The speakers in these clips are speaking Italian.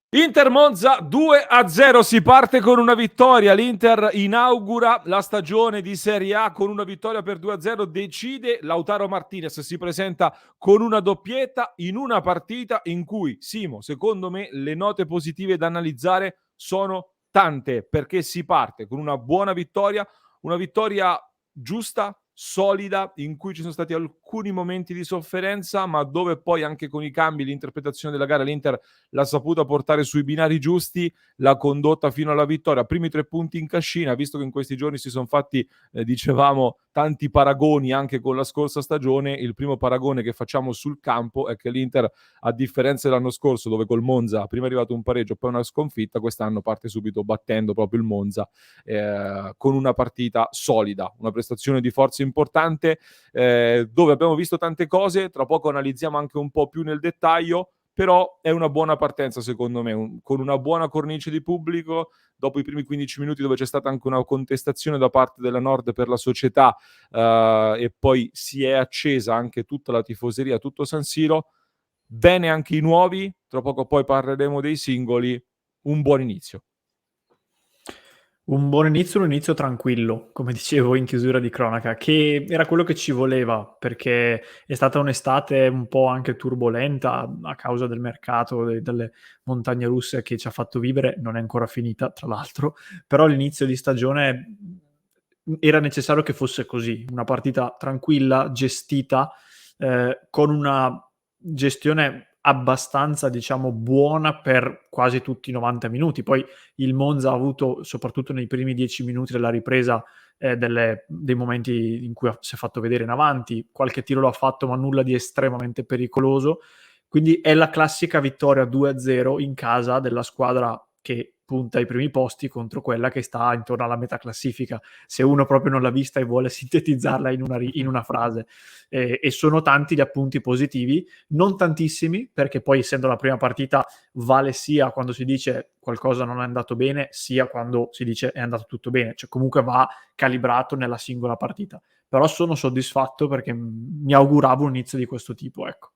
Inter Monza 2-0, si parte con una vittoria. L'Inter inaugura la stagione di Serie A con una vittoria per 2-0. Decide Lautaro Martinez, si presenta con una doppietta in una partita in cui, Simo, secondo me le note positive da analizzare sono tante, perché si parte con una buona vittoria, una vittoria giusta, solida, in cui ci sono stati alcuni momenti di sofferenza, ma dove poi anche con i cambi, l'interpretazione della gara, l'Inter l'ha saputa portare sui binari giusti, l'ha condotta fino alla vittoria. Primi 3 punti in cascina, visto che in questi giorni si sono fatti, dicevamo, tanti paragoni anche con la scorsa stagione. Il primo paragone che facciamo sul campo è che l'Inter, a differenza dell'anno scorso, dove col Monza prima è arrivato un pareggio, poi una sconfitta, quest'anno parte subito battendo proprio il Monza, con una partita solida, una prestazione di forza importante, dove abbiamo visto tante cose. Tra poco analizziamo anche un po' più nel dettaglio, però è una buona partenza secondo me, con una buona cornice di pubblico. Dopo i primi 15 minuti, dove c'è stata anche una contestazione da parte della Nord per la società, e poi si è accesa anche tutta la tifoseria, tutto San Siro. Bene anche i nuovi, tra poco poi parleremo dei singoli. Un buon inizio. Un buon inizio, un inizio tranquillo, come dicevo in chiusura di cronaca, che era quello che ci voleva, perché è stata un'estate un po' anche turbolenta a causa del mercato, delle montagne russe che ci ha fatto vivere. Non è ancora finita, tra l'altro, però l'inizio di stagione era necessario che fosse così, una partita tranquilla, gestita, con una gestione abbastanza, diciamo, buona per quasi tutti i 90 minuti. Poi il Monza ha avuto, soprattutto nei primi 10 minuti della ripresa, dei momenti in cui si è fatto vedere in avanti, qualche tiro l'ha fatto, ma nulla di estremamente pericoloso. Quindi è la classica vittoria 2-0 in casa della squadra che punta ai primi posti contro quella che sta intorno alla metà classifica, se uno proprio non l'ha vista e vuole sintetizzarla in una frase. E sono tanti gli appunti positivi, non tantissimi, perché poi, essendo la prima partita, vale sia quando si dice qualcosa non è andato bene, sia quando si dice è andato tutto bene. Cioè, comunque va calibrato nella singola partita. Però sono soddisfatto perché mi auguravo un inizio di questo tipo, ecco.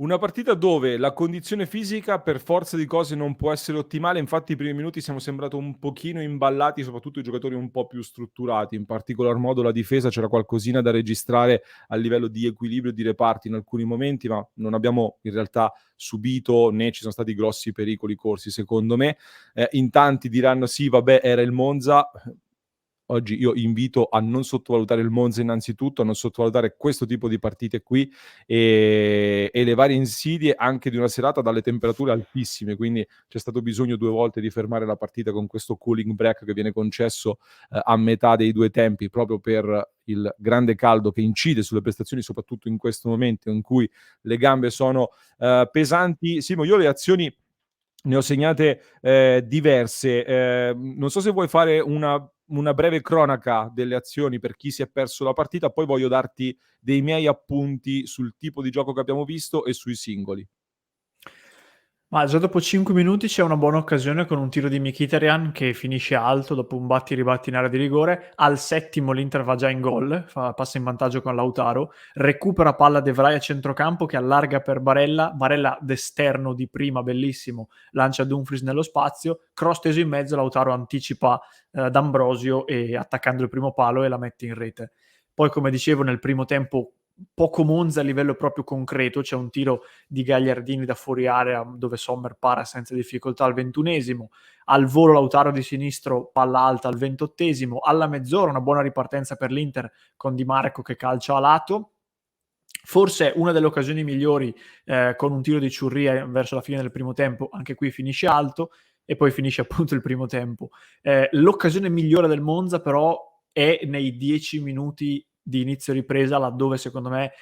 Una partita dove la condizione fisica per forza di cose non può essere ottimale. Infatti i primi minuti siamo sembrato un pochino imballati, soprattutto i giocatori un po' più strutturati, in particolar modo la difesa. C'era qualcosina da registrare a livello di equilibrio di reparti in alcuni momenti, ma non abbiamo in realtà subito, né ci sono stati grossi pericoli corsi, secondo me. In tanti diranno sì, vabbè, era il Monza. Oggi io invito a non sottovalutare il Monza innanzitutto, a non sottovalutare questo tipo di partite qui, e le varie insidie anche di una serata dalle temperature altissime. Quindi c'è stato bisogno 2 volte di fermare la partita con questo cooling break che viene concesso a metà dei 2 tempi, proprio per il grande caldo che incide sulle prestazioni, soprattutto in questo momento in cui le gambe sono pesanti. Simo, io le azioni ne ho segnate diverse. Non so se vuoi fare una breve cronaca delle azioni per chi si è perso la partita, poi voglio darti dei miei appunti sul tipo di gioco che abbiamo visto e sui singoli. Ma già dopo 5 minuti c'è una buona occasione con un tiro di Mkhitaryan che finisce alto dopo un batti-ribatti in area di rigore. Al settimo l'Inter va già in gol, passa in vantaggio con Lautaro, recupera palla De Vrij a centrocampo che allarga per Barella d'esterno di prima, bellissimo, lancia Dumfries nello spazio, cross teso in mezzo, Lautaro anticipa D'Ambrosio e attaccando il primo palo e la mette in rete. Poi, come dicevo, nel primo tempo poco Monza a livello proprio concreto, c'è un tiro di Gagliardini da fuori area dove Sommer para senza difficoltà al 21esimo, al volo Lautaro di sinistro, palla alta al 28esimo, alla mezz'ora una buona ripartenza per l'Inter con Di Marco che calcia a lato. Forse una delle occasioni migliori con un tiro di Ciurria verso la fine del primo tempo, anche qui finisce alto e poi finisce appunto il primo tempo. L'occasione migliore del Monza però è nei 10 minuti di inizio ripresa, laddove secondo me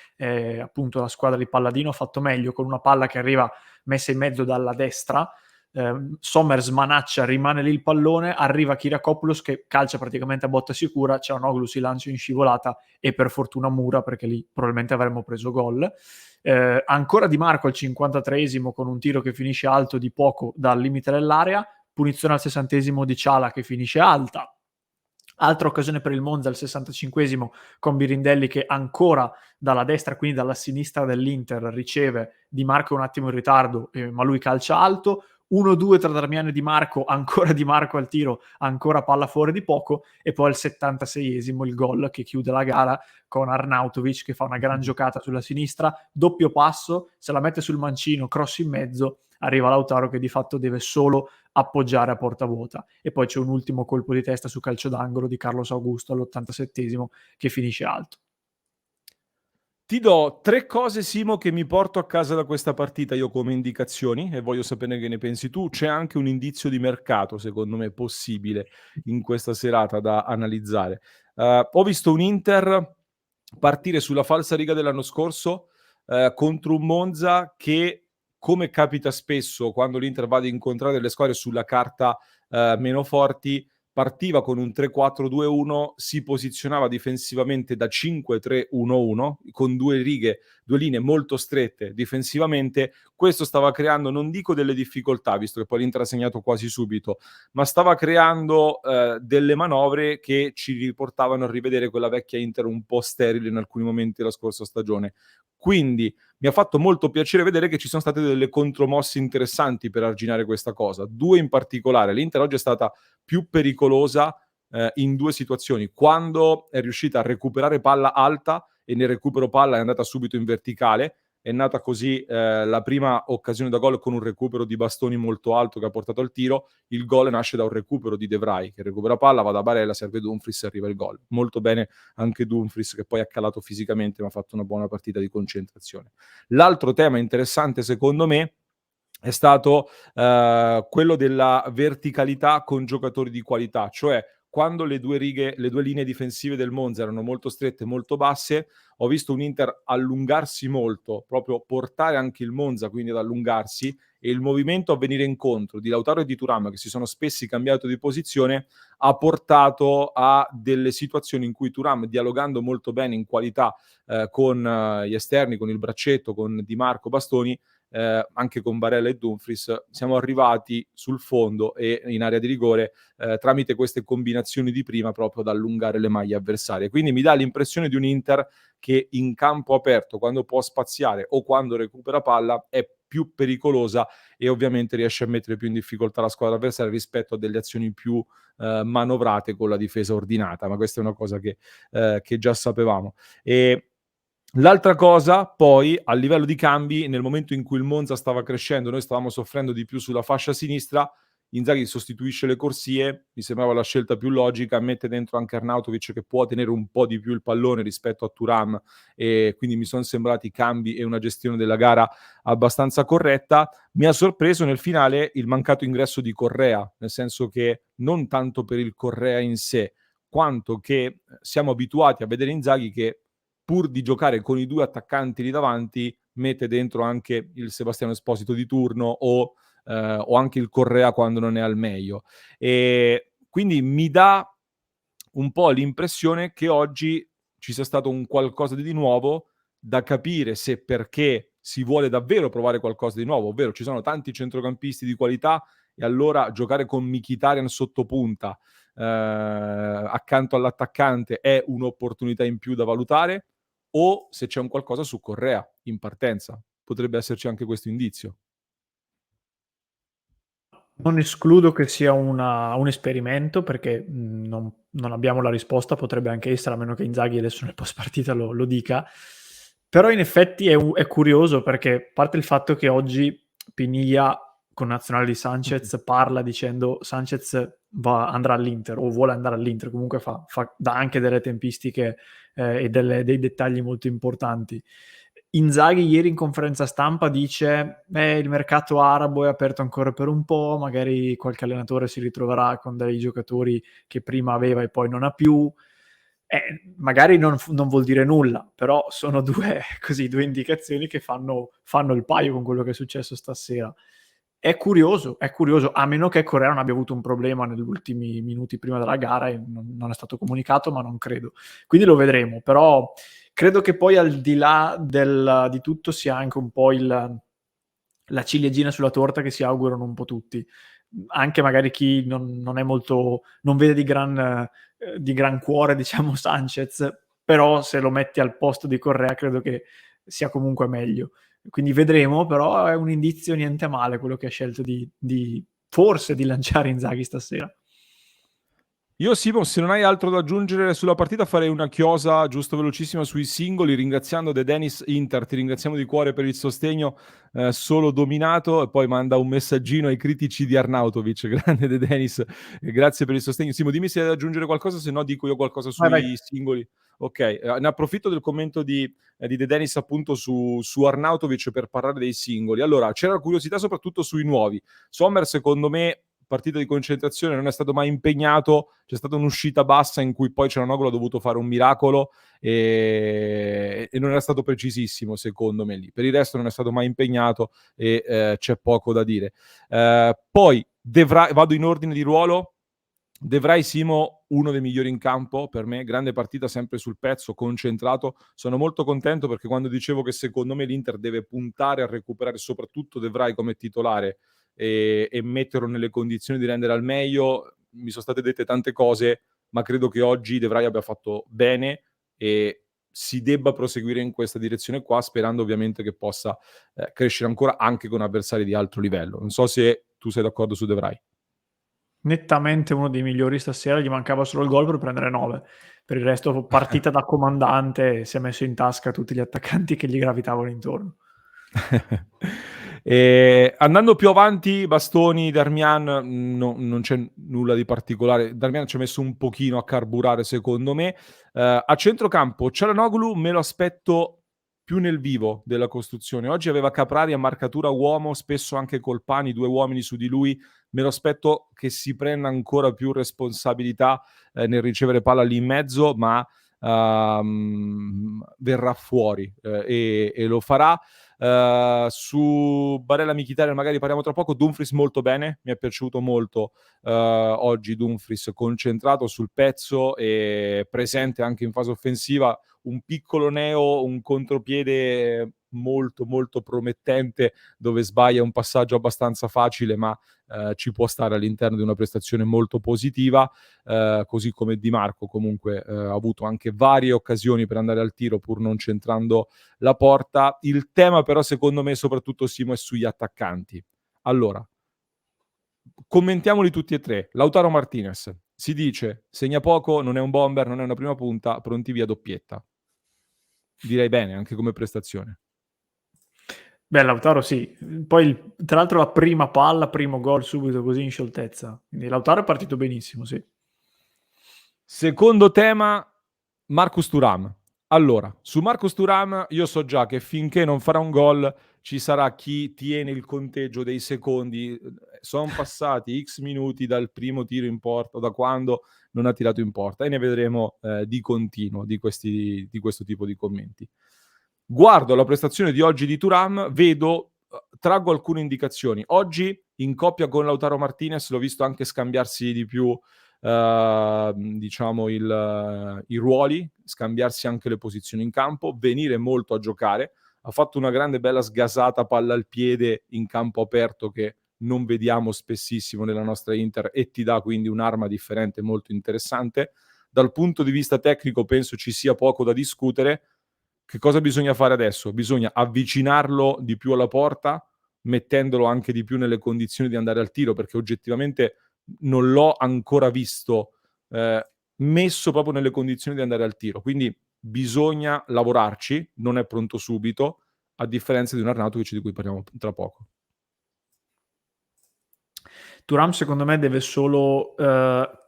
appunto la squadra di Palladino ha fatto meglio, con una palla che arriva messa in mezzo dalla destra. Sommer smanaccia, rimane lì il pallone, arriva Kyriakopoulos che calcia praticamente a botta sicura, Çalhanoğlu si lancia in scivolata e per fortuna mura, perché lì probabilmente avremmo preso gol. Ancora Di Marco al 53esimo con un tiro che finisce alto di poco dal limite dell'area, punizione al 60esimo di Ciala che finisce alta, Altra occasione per il Monza al 65esimo con Birindelli che ancora dalla destra, quindi dalla sinistra dell'Inter, riceve Di Marco un attimo in ritardo, ma lui calcia alto. 1-2 tra Darmiano e Di Marco, ancora Di Marco al tiro, ancora palla fuori di poco, e poi al 76esimo il gol che chiude la gara con Arnautovic che fa una gran giocata sulla sinistra, doppio passo, se la mette sul mancino, cross in mezzo, arriva Lautaro che di fatto deve solo appoggiare a porta vuota, e poi c'è un ultimo colpo di testa su calcio d'angolo di Carlos Augusto all'87esimo che finisce alto. Ti do 3 cose, Simo, che mi porto a casa da questa partita io come indicazioni e voglio sapere che ne pensi tu. C'è anche un indizio di mercato, secondo me, possibile in questa serata da analizzare. Ho visto un Inter partire sulla falsa riga dell'anno scorso contro un Monza che, come capita spesso quando l'Inter va ad incontrare delle squadre sulla carta meno forti, partiva con un 3-4-2-1, si posizionava difensivamente da 5-3-1-1, con due linee molto strette difensivamente. Questo stava creando, non dico delle difficoltà, visto che poi l'Inter ha segnato quasi subito, ma stava creando delle manovre che ci riportavano a rivedere quella vecchia Inter un po' sterile in alcuni momenti della scorsa stagione. Quindi mi ha fatto molto piacere vedere che ci sono state delle contromosse interessanti per arginare questa cosa. 2 in particolare. L'Inter oggi è stata più pericolosa in 2 situazioni. Quando è riuscita a recuperare palla alta e nel recupero palla è andata subito in verticale, è nata così la prima occasione da gol con un recupero di Bastoni molto alto che ha portato al tiro. Il gol nasce da un recupero di De Vrij che recupera palla, va da Barella, serve Dumfries e arriva il gol. Molto bene anche Dumfries, che poi ha calato fisicamente ma ha fatto una buona partita di concentrazione. L'altro tema interessante secondo me è stato quello della verticalità con giocatori di qualità, cioè quando le due linee difensive del Monza erano molto strette, molto basse, ho visto un Inter allungarsi molto, proprio portare anche il Monza quindi ad allungarsi, e il movimento a venire incontro di Lautaro e di Thuram, che si sono spessi cambiato di posizione, ha portato a delle situazioni in cui Thuram, dialogando molto bene in qualità con gli esterni, con il braccetto, con Di Marco, Bastoni, anche con Barella e Dumfries, siamo arrivati sul fondo e in area di rigore tramite queste combinazioni di prima proprio ad allungare le maglie avversarie. Quindi mi dà l'impressione di un Inter che in campo aperto, quando può spaziare o quando recupera palla, è più pericolosa e ovviamente riesce a mettere più in difficoltà la squadra avversaria rispetto a delle azioni più manovrate con la difesa ordinata, ma questa è una cosa che già sapevamo. E l'altra cosa, poi, a livello di cambi, nel momento in cui il Monza stava crescendo, noi stavamo soffrendo di più sulla fascia sinistra, Inzaghi sostituisce le corsie, mi sembrava la scelta più logica, mette dentro anche Arnautovic che può tenere un po' di più il pallone rispetto a Thuram, e quindi mi sono sembrati cambi e una gestione della gara abbastanza corretta. Mi ha sorpreso nel finale il mancato ingresso di Correa, nel senso che non tanto per il Correa in sé, quanto che siamo abituati a vedere Inzaghi che pur di giocare con i 2 attaccanti lì davanti, mette dentro anche il Sebastiano Esposito di turno o anche il Correa quando non è al meglio. E quindi mi dà un po' l'impressione che oggi ci sia stato un qualcosa di nuovo, da capire se perché si vuole davvero provare qualcosa di nuovo, ovvero ci sono tanti centrocampisti di qualità e allora giocare con Mkhitaryan sotto punta accanto all'attaccante è un'opportunità in più da valutare, o se c'è un qualcosa su Correa in partenza. Potrebbe esserci anche questo indizio. Non escludo che sia un esperimento perché non abbiamo la risposta, potrebbe anche essere, a meno che Inzaghi adesso nel post partita lo dica. Però in effetti è curioso perché, a parte il fatto che oggi Piniglia con nazionale di Sanchez parla dicendo Sanchez andrà all'Inter o vuole andare all'Inter, comunque dà anche delle tempistiche e dei dettagli molto importanti. Inzaghi ieri in conferenza stampa dice il mercato arabo è aperto ancora per un po', magari qualche allenatore si ritroverà con dei giocatori che prima aveva e poi non ha più. Magari non vuol dire nulla, però sono due indicazioni che fanno il paio con quello che è successo stasera. È curioso, a meno che Correa non abbia avuto un problema negli ultimi minuti prima della gara e non è stato comunicato, ma non credo. Quindi lo vedremo, però credo che poi al di là di tutto sia anche un po' la ciliegina sulla torta che si augurano un po' tutti. Anche magari chi non è molto, non vede di gran cuore, diciamo, Sanchez, però se lo metti al posto di Correa credo che sia comunque meglio. Quindi vedremo, però è un indizio niente male quello che ha scelto forse di lanciare Inzaghi stasera. Io Simo, se non hai altro da aggiungere sulla partita, farei una chiosa giusto velocissima sui singoli, ringraziando De Dennis Inter, ti ringraziamo di cuore per il sostegno solo dominato, e poi manda un messaggino ai critici di Arnautovic, grande De Dennis, grazie per il sostegno. Simo, dimmi se hai da aggiungere qualcosa, se no dico io qualcosa Vai, vai. sui singoli. Ok, ne approfitto del commento di De Dennis appunto su Arnautovic per parlare dei singoli. Allora, c'era curiosità soprattutto sui nuovi. Sommer, secondo me, partita di concentrazione, non è stato mai impegnato, c'è stata un'uscita bassa in cui poi Cialanoglu ha dovuto fare un miracolo e non era stato precisissimo secondo me lì. Per il resto non è stato mai impegnato e c'è poco da dire. Poi vado in ordine di ruolo. De Vrij, Simo, uno dei migliori in campo per me, grande partita sempre sul pezzo, concentrato. Sono molto contento perché quando dicevo che secondo me l'Inter deve puntare a recuperare soprattutto De Vrij come titolare e metterlo nelle condizioni di rendere al meglio, mi sono state dette tante cose, ma credo che oggi De Vrij abbia fatto bene e si debba proseguire in questa direzione qua, sperando ovviamente che possa crescere ancora anche con avversari di alto livello. Non so se tu sei d'accordo su De Vrij. Nettamente uno dei migliori stasera, gli mancava solo il gol per prendere 9. Per il resto partita da comandante, si è messo in tasca tutti gli attaccanti che gli gravitavano intorno. Andando più avanti, Bastoni, Darmian, non c'è nulla di particolare. Darmian ci ha messo un pochino a carburare, secondo me. A centrocampo, Cialanoglu me lo aspetto più nel vivo della costruzione. Oggi aveva Caprari a marcatura uomo, spesso anche Colpani, 2 uomini su di lui. Me lo aspetto che si prenda ancora più responsabilità nel ricevere palla lì in mezzo, ma verrà fuori e lo farà. Su Barella Mkhitaryan magari parliamo tra poco. Dumfries molto bene, mi è piaciuto molto oggi Dumfries, concentrato sul pezzo e presente anche in fase offensiva, un piccolo neo, un contropiede molto molto promettente dove sbaglia un passaggio abbastanza facile, ma ci può stare all'interno di una prestazione molto positiva, così come Di Marco comunque ha avuto anche varie occasioni per andare al tiro pur non centrando la porta. Il tema però secondo me soprattutto Simo è sugli attaccanti. Allora, commentiamoli tutti e tre. Lautaro Martinez, si dice, segna poco, non è un bomber, non è una prima punta, pronti via doppietta. Direi bene, anche come prestazione. Beh, Lautaro sì. Poi, tra l'altro, la prima palla, primo gol subito così in scioltezza. Quindi Lautaro è partito benissimo, sì. Secondo tema, Marcus Thuram. Allora, su Marcus Thuram io so già che finché non farà un gol ci sarà chi tiene il conteggio dei secondi. Sono passati X minuti dal primo tiro in porta, da quando non ha tirato in porta, e ne vedremo di continuo di questo tipo di commenti. Guardo la prestazione di oggi di Thuram, traggo alcune indicazioni. Oggi in coppia con Lautaro Martinez l'ho visto anche scambiarsi di più diciamo i ruoli, scambiarsi anche le posizioni in campo, venire molto a giocare. Ha fatto una grande bella sgasata palla al piede in campo aperto che non vediamo spessissimo nella nostra Inter e ti dà quindi un'arma differente molto interessante. Dal punto di vista tecnico penso ci sia poco da discutere. Che cosa bisogna fare adesso? Bisogna avvicinarlo di più alla porta, mettendolo anche di più nelle condizioni di andare al tiro, perché oggettivamente non l'ho ancora visto messo proprio nelle condizioni di andare al tiro. Quindi bisogna lavorarci, non è pronto subito, a differenza di un Arnautovic di cui parliamo tra poco. Thuram secondo me deve solo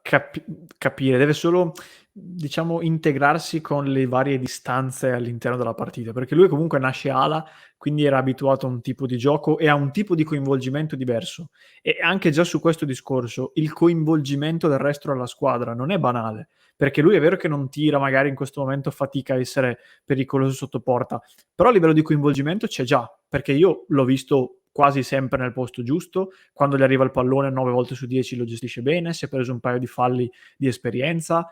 capire, deve solo, diciamo, integrarsi con le varie distanze all'interno della partita, perché lui comunque nasce ala, quindi era abituato a un tipo di gioco e a un tipo di coinvolgimento diverso. E anche già su questo discorso, il coinvolgimento del resto della squadra non è banale, perché lui è vero che non tira, magari in questo momento fatica a essere pericoloso sotto porta, però a livello di coinvolgimento c'è già, perché io l'ho visto quasi sempre nel posto giusto, quando gli arriva il pallone 9 volte su 10 lo gestisce bene, si è preso un paio di falli di esperienza,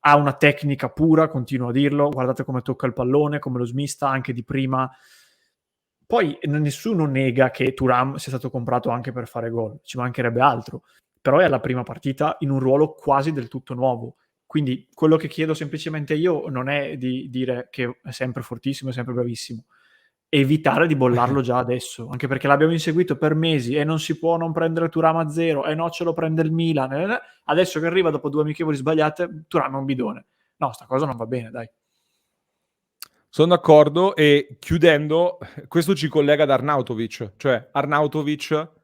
ha una tecnica pura, continuo a dirlo, guardate come tocca il pallone, come lo smista, anche di prima. Poi nessuno nega che Thuram sia stato comprato anche per fare gol, ci mancherebbe altro, però è la prima partita in un ruolo quasi del tutto nuovo. Quindi quello che chiedo semplicemente io non è di dire che è sempre fortissimo, è sempre bravissimo, evitare di bollarlo già adesso, anche perché l'abbiamo inseguito per mesi e non si può non prendere Thuram a 0 e no ce lo prende il Milan, adesso che arriva dopo 2 amichevoli sbagliate, Thuram è un bidone. No, sta cosa non va bene, dai. Sono d'accordo, e chiudendo, questo ci collega ad Arnautovic, cioè Arnautovic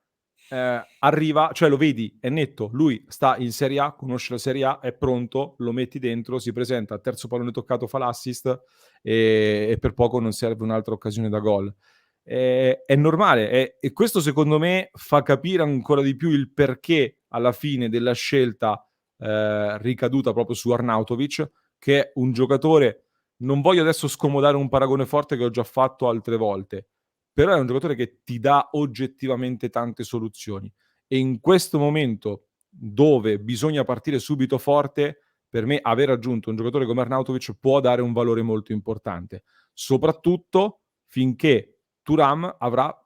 arriva, cioè lo vedi, è netto, lui sta in Serie A, conosce la Serie A, è pronto, lo metti dentro, si presenta, terzo pallone toccato fa l'assist e per poco non serve un'altra occasione da gol. È normale, e questo secondo me fa capire ancora di più il perché alla fine della scelta ricaduta proprio su Arnautovic, che è un giocatore, non voglio adesso scomodare un paragone forte che ho già fatto altre volte, però è un giocatore che ti dà oggettivamente tante soluzioni, e in questo momento dove bisogna partire subito forte, per me aver aggiunto un giocatore come Arnautovic può dare un valore molto importante, soprattutto finché Thuram avrà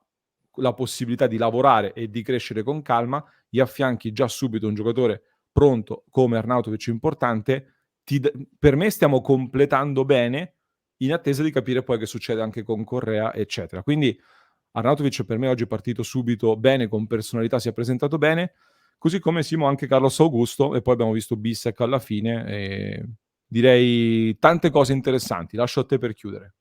la possibilità di lavorare e di crescere con calma, gli affianchi già subito un giocatore pronto come Arnautovic importante, per me stiamo completando bene, in attesa di capire poi che succede anche con Correa, eccetera. Quindi Arnautovic per me oggi è partito subito bene, con personalità, si è presentato bene, così come Simo anche Carlos Augusto, e poi abbiamo visto Bissek alla fine, e direi tante cose interessanti. Lascio a te per chiudere.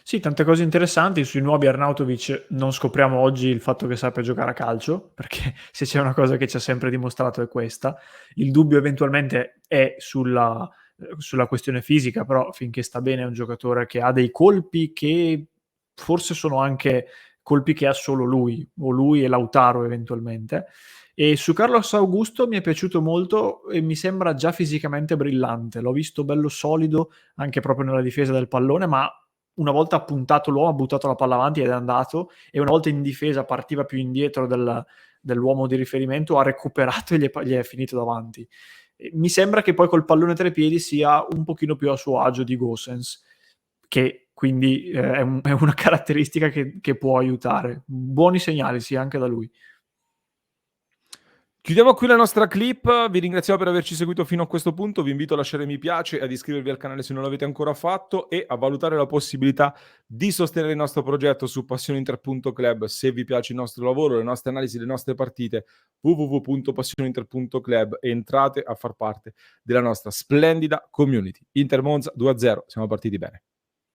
Sì, tante cose interessanti. Sui nuovi Arnautovic non scopriamo oggi il fatto che sappia giocare a calcio, perché se c'è una cosa che ci ha sempre dimostrato è questa. Il dubbio eventualmente è sulla questione fisica, però finché sta bene è un giocatore che ha dei colpi che forse sono anche colpi che ha solo lui, o lui e Lautaro eventualmente. E su Carlos Augusto mi è piaciuto molto e mi sembra già fisicamente brillante. L'ho visto bello solido anche proprio nella difesa del pallone, ma una volta appuntato l'uomo ha buttato la palla avanti ed è andato, e una volta in difesa partiva più indietro dell'uomo di riferimento, ha recuperato e gli è finito davanti. Mi sembra che poi col pallone tra i piedi sia un pochino più a suo agio di Gosens, che quindi è una caratteristica che può aiutare. Buoni segnali, sì, anche da lui. Chiudiamo qui la nostra clip, vi ringraziamo per averci seguito fino a questo punto, vi invito a lasciare mi piace, ad iscrivervi al canale se non l'avete ancora fatto e a valutare la possibilità di sostenere il nostro progetto su passioninter.club. Se vi piace il nostro lavoro, le nostre analisi, le nostre partite, www.passioninter.club, e entrate a far parte della nostra splendida community. Inter Monza 2-0, siamo partiti bene.